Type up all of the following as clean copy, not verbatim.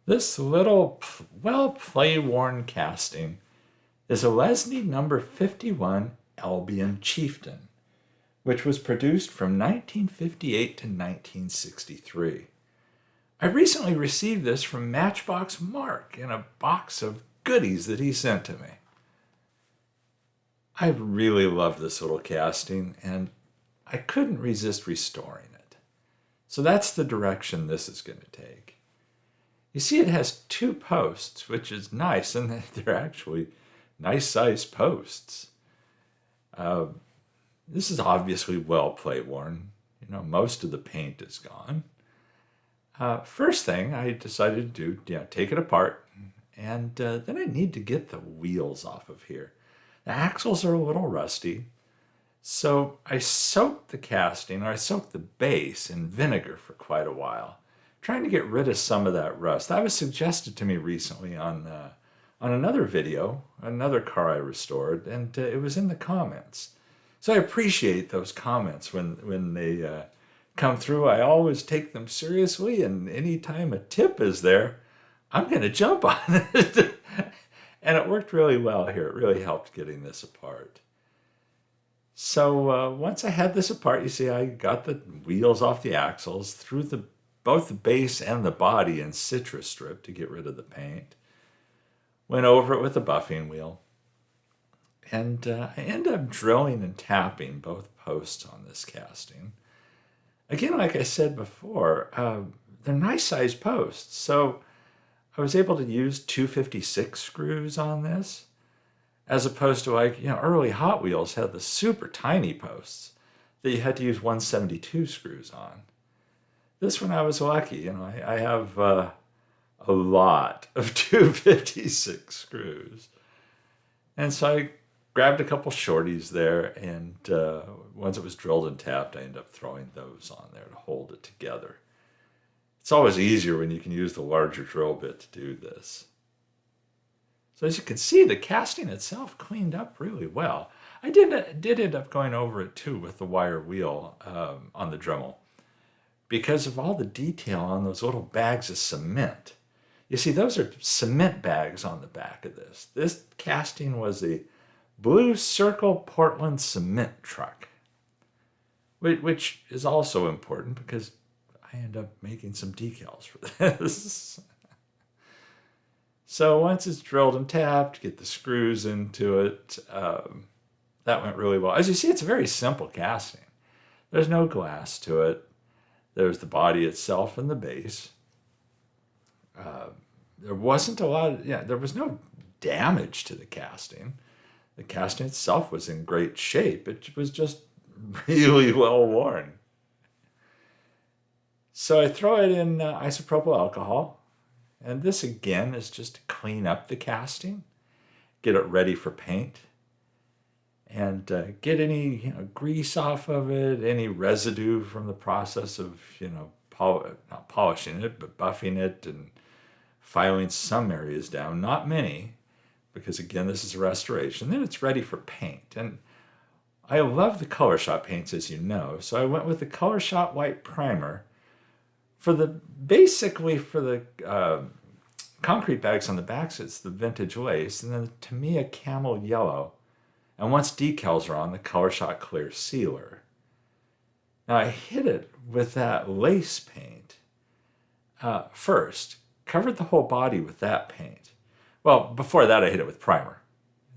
This little, well play-worn casting is a Lesney No. 51 Albion Chieftain, which was produced from 1958 to 1963. I recently received this from Matchbox Mark in a box of goodies that he sent to me. I really love this little casting, and I couldn't resist restoring it. So that's the direction this is going to take. You see, it has two posts, which is nice, and they're actually nice-sized posts. This is obviously well play-worn. Most of the paint is gone. First thing I decided to do, take it apart, and then I need to get the wheels off of here. The axles are a little rusty, so I soaked the base in vinegar for quite a while, trying to get rid of some of that rust. That was suggested to me recently on another video, another car I restored, and it was in the comments. So I appreciate those comments when they come through. I always take them seriously, and anytime a tip is there, I'm going to jump on it. And it worked really well here. It really helped getting this apart. So once I had this apart, you see I got the wheels off the axles, threw both the base and the body in citrus strip to get rid of the paint. Went over it with a buffing wheel. And I ended up drilling and tapping both posts on this casting. Again, like I said before, they're nice-sized posts. So I was able to use 256 screws on this, as opposed to early Hot Wheels had the super tiny posts that you had to use 172 screws on. This one I was lucky. I have a lot of 256 screws. And so I grabbed a couple shorties there, and once it was drilled and tapped, I ended up throwing those on there to hold it together. It's always easier when you can use the larger drill bit to do this. So as you can see, the casting itself cleaned up really well. I did end up going over it too with the wire wheel on the Dremel because of all the detail on those little bags of cement. You see, those are cement bags on the back of this. This casting was a Blue Circle Portland cement truck, which is also important because I end up making some decals for this. So once it's drilled and tapped, get the screws into it, that went really well. As you see, it's a very simple casting. There's no glass to it. There's the body itself and the base. There wasn't there was no damage to the casting. The casting itself was in great shape. It was just really well worn. So I throw it in isopropyl alcohol, and this again is just to clean up the casting, get it ready for paint, and get any grease off of it, any residue from the process of not polishing it, but buffing it and filing some areas down, not many, because again this is a restoration. Then it's ready for paint, and I love the Color Shot paints, as you know, so I went with the Color Shot white primer. For the concrete bags on the backs, it's the vintage lace, and then the Tamiya camel yellow. And once decals are on, the Color Shot clear sealer. Now I hit it with that lace paint first, covered the whole body with that paint. Well, before that I hit it with primer.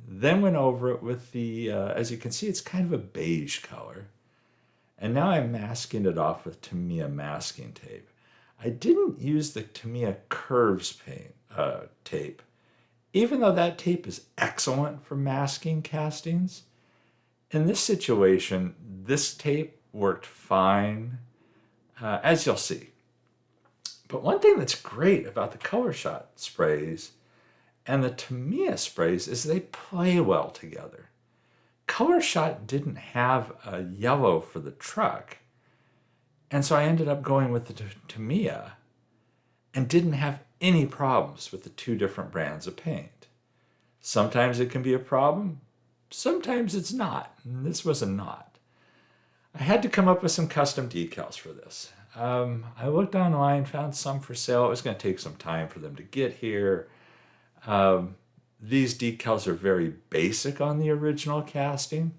Then went over it with the, as you can see, it's kind of a beige color. And now I'm masking it off with Tamiya masking tape. I didn't use the Tamiya Curves tape, even though that tape is excellent for masking castings. In this situation, this tape worked fine, as you'll see. But one thing that's great about the Color Shot sprays and the Tamiya sprays is they play well together. Color Shot didn't have a yellow for the truck, and so I ended up going with the Tamiya and didn't have any problems with the two different brands of paint. Sometimes it can be a problem, sometimes it's not, and this was a not. I had to come up with some custom decals for this. I looked online, found some for sale. It was going to take some time for them to get here. Um, these decals are very basic on the original casting.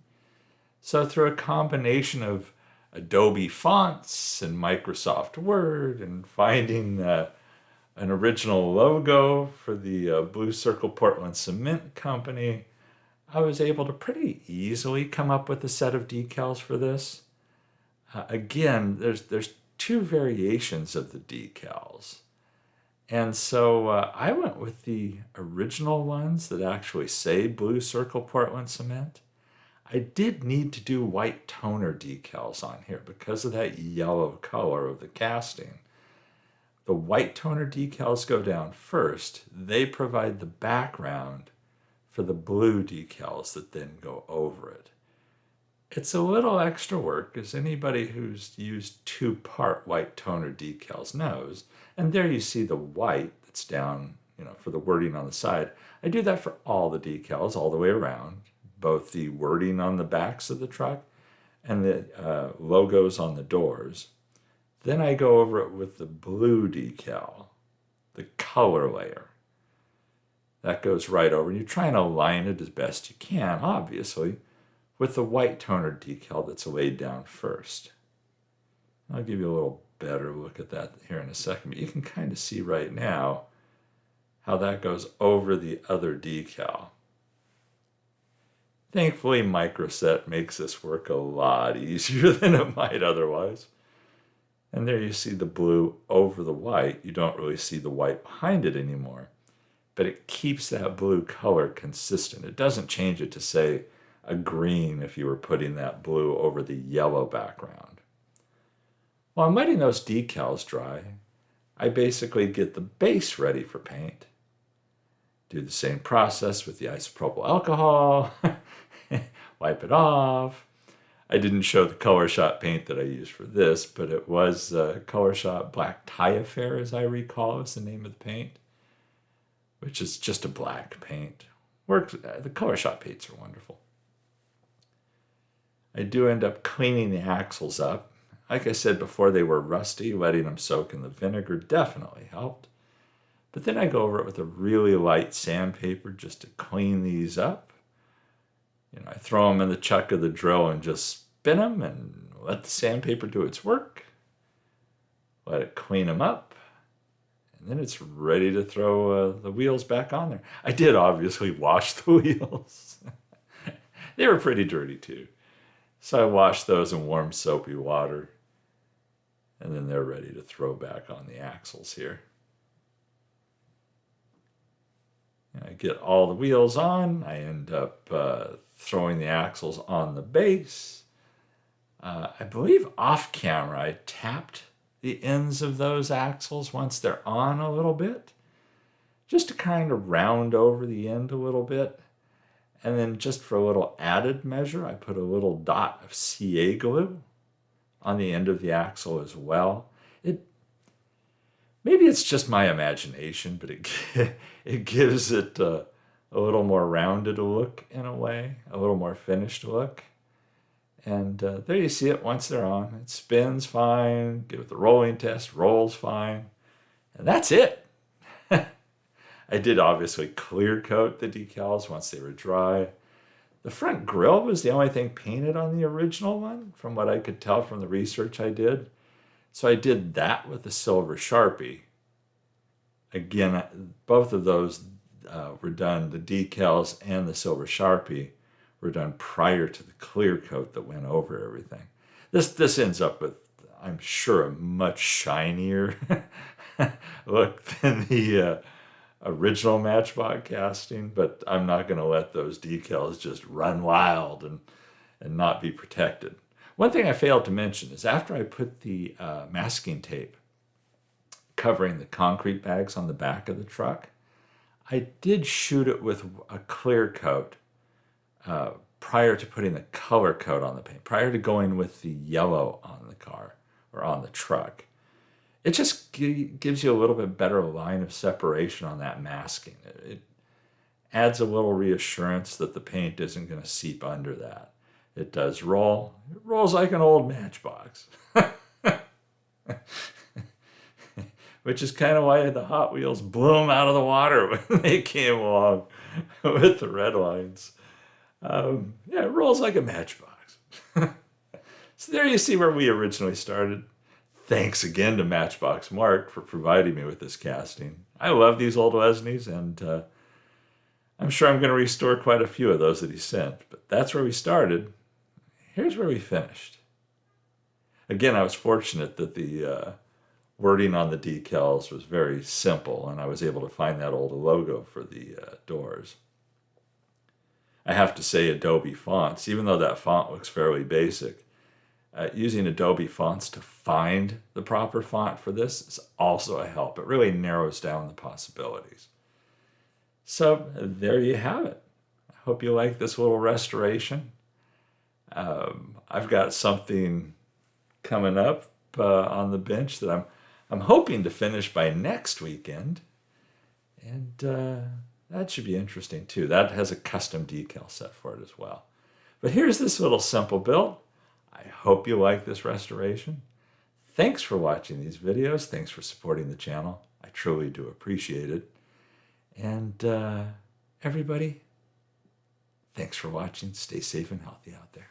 So through a combination of Adobe fonts and Microsoft Word and finding an original logo for the Blue Circle Portland Cement Company, I was able to pretty easily come up with a set of decals for this. Again, there's two variations of the decals. And so I went with the original ones that actually say Blue Circle Portland Cement. I did need to do white toner decals on here because of that yellow color of the casting. The white toner decals go down first. They provide the background for the blue decals that then go over it. It's a little extra work, as anybody who's used two-part white toner decals knows. And there you see the white that's down, for the wording on the side. I do that for all the decals all the way around, both the wording on the backs of the truck and the logos on the doors. Then I go over it with the blue decal, the color layer. That goes right over. And you try and align it as best you can, obviously, with the white toner decal that's laid down first. I'll give you a little better look at that here in a second, but you can kind of see right now how that goes over the other decal. Thankfully, Microset makes this work a lot easier than it might otherwise. And there you see the blue over the white. You don't really see the white behind it anymore, but it keeps that blue color consistent. It doesn't change it to, say, a green if you were putting that blue over the yellow background. While I'm letting those decals dry, I basically get the base ready for paint. Do the same process with the isopropyl alcohol, wipe it off. I didn't show the Color Shot paint that I used for this, but it was Color Shot Black Tie Affair, as I recall, is the name of the paint, which is just a black paint. The Color Shot paints are wonderful. I do end up cleaning the axles up. Like I said before, they were rusty. Letting them soak in the vinegar definitely helped. But then I go over it with a really light sandpaper just to clean these up. I throw them in the chuck of the drill and just spin them and let the sandpaper do its work. Let it clean them up. And then it's ready to throw the wheels back on there. I did obviously wash the wheels. They were pretty dirty too. So I washed those in warm soapy water. And then they're ready to throw back on the axles here. And I get all the wheels on. I end up throwing the axles on the base. I believe off camera I tapped the ends of those axles once they're on a little bit, just to kind of round over the end a little bit. And then just for a little added measure, I put a little dot of CA glue on the end of the axle as well. Maybe it's just my imagination, but it gives it a little more rounded look in a way, a little more finished look. And there you see it once they're on. It spins fine, give it the rolling test, rolls fine, and that's it. I did obviously clear coat the decals once they were dry. The front grille was the only thing painted on the original one, from what I could tell from the research I did. So I did that with the silver Sharpie. Again, both of those were done, the decals and the silver Sharpie were done prior to the clear coat that went over everything. This ends up with, I'm sure, a much shinier look than the original Matchbox casting, but I'm not going to let those decals just run wild and not be protected. One thing I failed to mention is after I put the masking tape covering the concrete bags on the back of the truck, I did shoot it with a clear coat prior to putting the color coat on the paint, prior to going with the yellow on the car or on the truck. It just gives you a little bit better line of separation on that masking. It adds a little reassurance that the paint isn't going to seep under that. It does roll. It rolls like an old Matchbox. Which is kind of why the Hot Wheels blew them out of the water when they came along with the red lines. Yeah, it rolls like a matchbox. So there you see where we originally started. Thanks again to Matchbox Mark for providing me with this casting. I love these old Lesneys, and I'm sure I'm going to restore quite a few of those that he sent. But that's where we started. Here's where we finished. Again, I was fortunate that the wording on the decals was very simple, and I was able to find that old logo for the doors. I have to say Adobe fonts, even though that font looks fairly basic, using Adobe fonts to find the proper font for this is also a help. It really narrows down the possibilities. So there you have it. I hope you like this little restoration. I've got something coming up on the bench that I'm hoping to finish by next weekend, and that should be interesting too. That has a custom decal set for it as well. But here's this little simple build. I hope you like this restoration. Thanks for watching these videos. Thanks for supporting the channel. I truly do appreciate it. And everybody, thanks for watching. Stay safe and healthy out there.